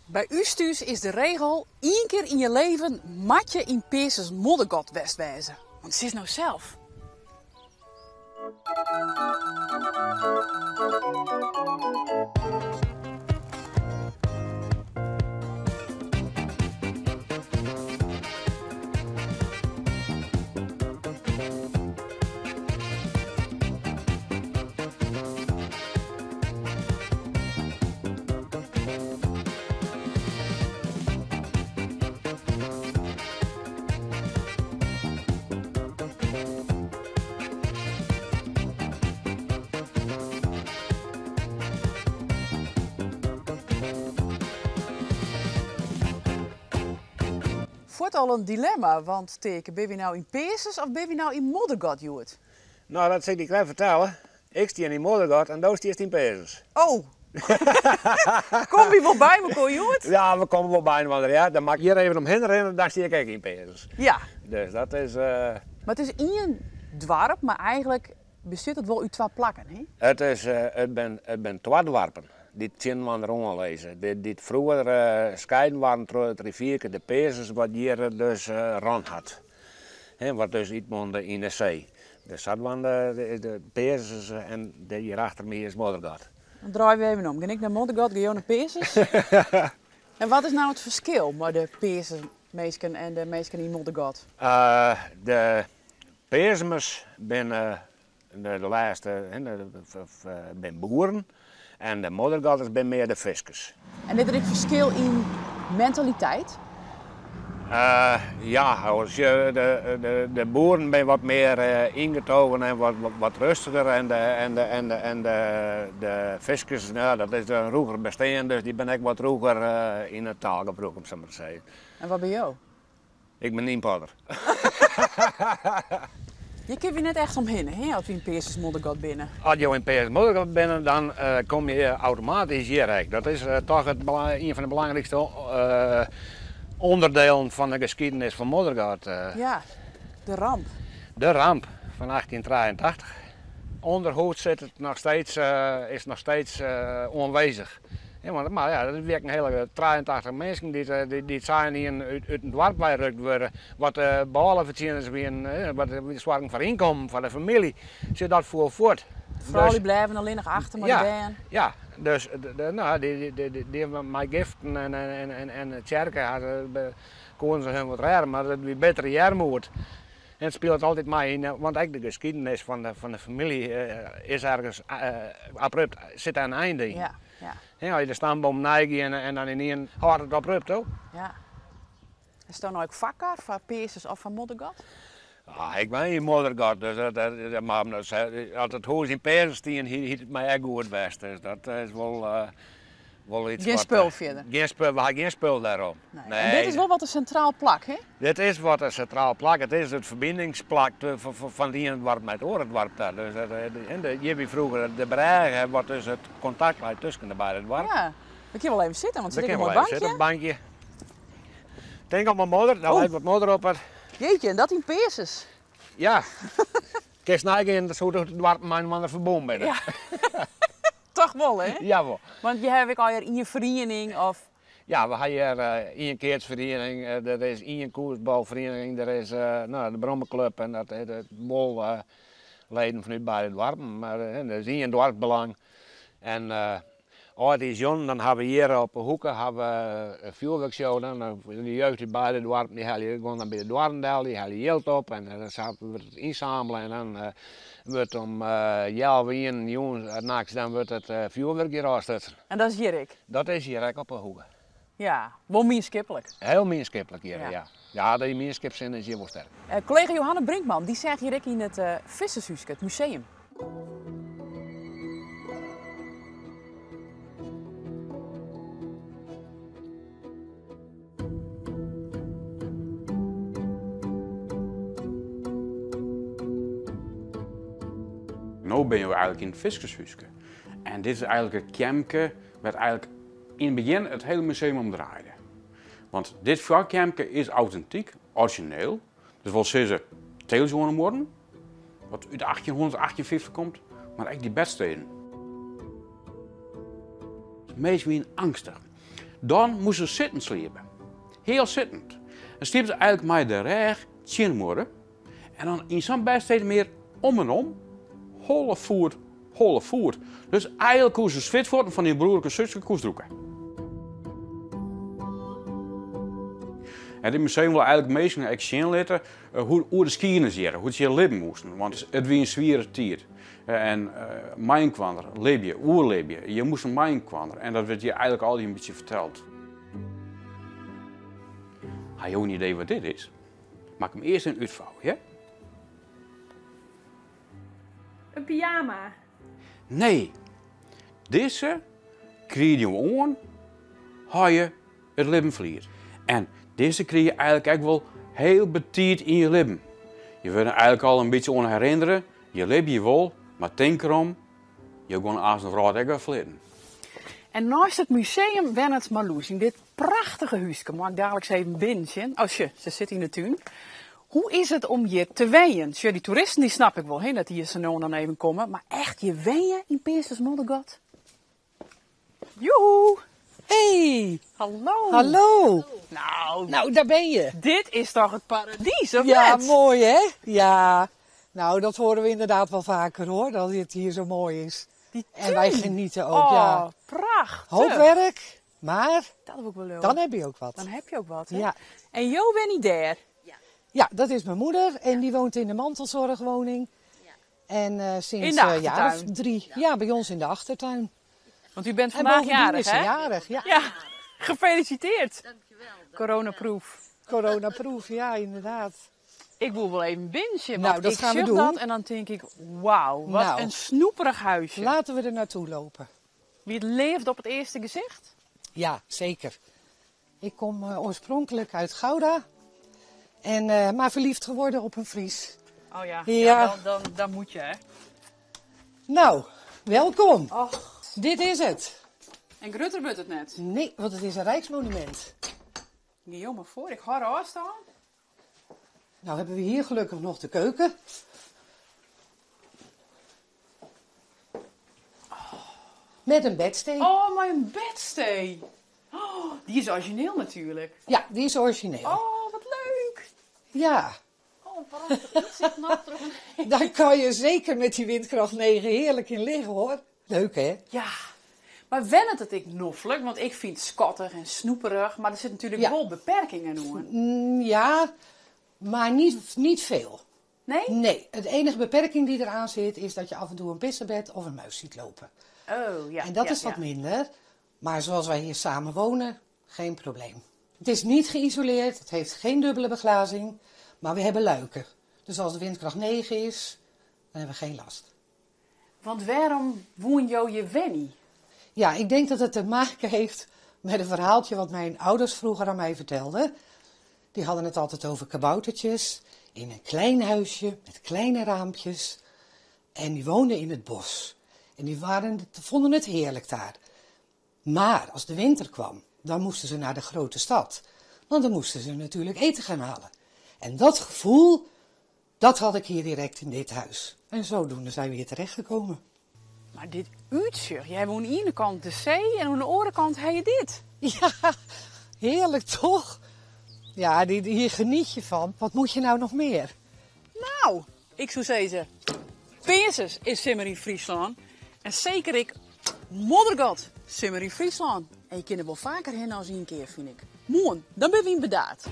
Bij u thuis is de regel, 1 keer in je leven moet je in Peeses moddergat wezen. Want ze is nou zelf. Wordt al een dilemma, want teken, ben je nou in Peeses of ben je nou in moddergat, Joert? Nou, dat zal ik je vertellen. Ik sta in moddergat en daar stiert in Peeses. Oh! Kom je wel bij me, kon Joert? Ja, we komen wel bij want ja, dan mag ik hier even omheen rennen, dan sta ik ook in Peeses. Ja. Dus dat is... Maar het is in een dorp, maar eigenlijk bestaat het wel uit 2 plakken, hè? Het ben 2 dorpen. Die zien we erom lezen. Die vroeger scheiden waren door het rivierke de Peeses, wat hier dus rand had. He, wat dus iets mondde in de zee. Dus dat waren de Peeses en hier achter me is moddergat. Dan draaien we even om. Ga ik naar moddergat, ga je naar Peeses? En wat is nou het verschil met de Peeses mensen en de mensen in moddergat? De Peesmers zijn de laatste ben boeren. En de moddergatters zijn meer de viskers. En is er een verschil in mentaliteit? Ja, als je de boeren zijn wat meer ingetogen en wat rustiger. En de viskers, nou, dat is een roeger bestaan, dus die ben ik wat roeger in het taalgebruik, om zo maar te zeggen. En wat ben je? Ik ben Nienpadder. Je kunt je net echt omheen, hè, als je in Peeses moddergat binnen. Als je in Peeses moddergat binnen, dan kom je automatisch hierheen. Dat is toch een van de belangrijkste onderdelen van de geschiedenis van moddergat. Ja, de ramp. De ramp van 1883. Onderhoed zit het nog steeds, is nog steeds onwezig. Ja, maar ja, dat werken hele 83 mensen die zijn hier uit het dorp bijgerukt worden. Wat behalveverdieners weer, wat zorgen voor inkomen van de familie, zit dat voort. Vrouwen die blijven alleen nog achter, maar ja, die ja, dus nou, die hebben mij giften en de kerken konden ze hun wat raar, maar dat wie beter jarmoed. En het speelt altijd mee in, want eigenlijk de geschiedenis van de familie is ergens abrupt, zit aan een einde in. Ja, ja. Ja, als je de stamboom neigt en dan in één houdt het abrupt ook. Ja. Is er nou ook vakken van Peeses of van moddergat? Ah, ik ben in moddergat, dus maar als het huis in Peeses stien, hield het mij echt goed best. Dus dat is wel iets. Geen spul verder? Geen spul, we hebben geen spul daarop. Nee. Nee. En dit is wel wat een centraal plak, hè? Dit is wat een centraal plak. Het is het verbindingsplak van die in het dorp met het oorendorp daar. Dus je hebt vroeger de bregen, wat dus het contact lijkt tussen de beide dorpen. Ja, we kunnen wel even zitten, want we zit een mooi bankje. Zitten op het bankje. Denk op mijn moeder, daar lijkt wat moeder op. Jeetje, en dat in Peeses. Ja. Kijk naar in dat soort dorp mijn man er verbonden ben. Ja. Toch wel, hè? Jawel. Want je hebt al in je vereniging of... Ja, we hebben hier een keertsvereniging, er is een koersbalvereniging, er is de Brommenclub en dat is bol leden vanuit beide dorpen. Maar er is een dorpsbelang. En als het is jong, dan hebben we hier op de hoeken een vuurwerkshow. Dan de jeugd in beide dorpen, die halen gewoon dan bij de Dwarendel, die halen geld op en dan wordt het inzamelen en dan wordt om 11 jongens, dan wordt het vuurwerk hier afstutten. En dat is Jirik? Dat is hier op de hoeken. Ja, wel meerskippelijk. Heel meerskippelijk hier, ja. Ja, die meerskipzin is hier wel sterk. Collega Johanne Brinkman, die zegt hier in het Vissershuis, het museum. Nu ben je eigenlijk in het Vissershuis. En dit is eigenlijk het campje waar eigenlijk in het begin het hele museum om draaide. Want dit vakkampje is authentiek, origineel. Dus wel ze teelzonen worden, wat uit 1858 komt, maar echt die bedsteden. Meest wie angstig. Dan moesten ze zitten sliepen. Heel zittend. Dan sliepen ze eigenlijk maar de reg, tjinmoorden. En dan in zo'n bedsteden meer om en om. Holle voert. Dus eigenlijk hoe ze zwit worden van die broerlijke zusje koesdroeken. Het museum wil eigenlijk meestal exchange laten hoe de skiën zeggen, hoe ze leven moesten. Want het was een zware tijd. En mijnkwanderen, leefje, oerleefje. Je moest een mijnkwanderen. En dat werd je eigenlijk altijd een beetje verteld. Heb je een idee wat dit is? Maak hem eerst een uitvouwen, ja? Een pyjama. Nee. Deze krijg je aan, als je het leven verliest. En deze krijg je eigenlijk ook wel heel betiet in je leven. Je wordt er eigenlijk al een beetje aan herinneren. Je leeft je wel, maar denk erom, je gaat als een vrouw ook wel verleden. En naast het museum ben het Marloes in dit prachtige huisje. Mag ik dadelijk eens even binnen? Oh, ze zit in de tuin. Hoe is het om je te weeën? Die toeristen die snap ik wel, hè, dat die hier zo nou dan even komen. Maar echt je weeën in Peerses Moddergat? Joehoe! Hey, Hallo! hallo. Nou, Daar ben je. dit is toch het paradies, of Ja, net? mooi hè? Ja. Nou, dat horen we inderdaad wel vaker hoor, dat het hier zo mooi is. Die En wij tuin. genieten ook, Oh, ja. prachtig. Hoop werk, maar Dat heb ik wel leuk. dan heb je ook wat. Dan heb je ook wat, hè? Ja. En Jo ben niet daar. Ja, dat is mijn moeder en die woont in de mantelzorgwoning. En sinds In de een jaar of achtertuin? 3, ja, bij ons in de achtertuin. Want u bent En vandaag bovendien jarig, is ze hè? jarig, ja. Ja, gefeliciteerd. Coronaproof. Coronaproof, ja, inderdaad. Ik wil wel even bingen. Nou, want dat ik gaan we zie doen. dat en dan denk ik, wauw, wat Nou. een snoeperig huisje. Laten we er naartoe lopen. Wie het leeft op het eerste gezicht. Ja, zeker. Ik kom oorspronkelijk uit Gouda. En, maar verliefd geworden op een Fries. Oh ja, Ja. dan moet je, hè. Nou, welkom. Och. Dit is het. En Grutter wordt het net. Nee, want het is een rijksmonument. Guillaume maar voor, ik ga er staan. Nou hebben we hier gelukkig nog de keuken. Met een bedsteen. Oh, mijn bedstee. Oh, die is origineel natuurlijk. Ja, die is origineel. Oh, wat leuk. Ja, Oh, prachtig. Ik zit nog terug. daar kan je zeker met die windkracht 9 heerlijk in liggen hoor. Leuk hè? Ja, maar wennen het ik noffelijk, want ik vind het schattig en snoeperig, maar er zitten natuurlijk Ja. wel beperkingen aan. Ja, maar niet veel. Nee? Nee, de enige beperking die eraan zit is dat je af en toe een pissebed of een muis ziet lopen. Oh, ja. En dat ja, is wat ja. minder. Maar zoals wij hier samen wonen, geen probleem. Het is niet geïsoleerd, het heeft geen dubbele beglazing, maar we hebben luiken. Dus als de windkracht 9 is, dan hebben we geen last. Want waarom woon je Wenny? Ja, ik denk dat het te maken heeft met een verhaaltje wat mijn ouders vroeger aan mij vertelden. Die hadden het altijd over kaboutertjes in een klein huisje met kleine raampjes. En die woonden in het bos. En die vonden het heerlijk daar. Maar als de winter kwam, dan moesten ze naar de grote stad. Want dan moesten ze natuurlijk eten gaan halen. En dat gevoel, dat had ik hier direct in dit huis. En zodoende zijn we hier terechtgekomen. Maar dit uurtje, jij woont aan de ene kant de zee en aan de andere kant heb je dit. Ja, heerlijk toch? Ja, hier geniet je van. Wat moet je nou nog meer? Nou, ik zou zeggen, Peerses is simmer in Friesland. En zeker ik, Moddergat, simmer in Friesland. En je kunt er wel vaker heen als een keer, vind ik. Mooi, dan ben we in bedaard.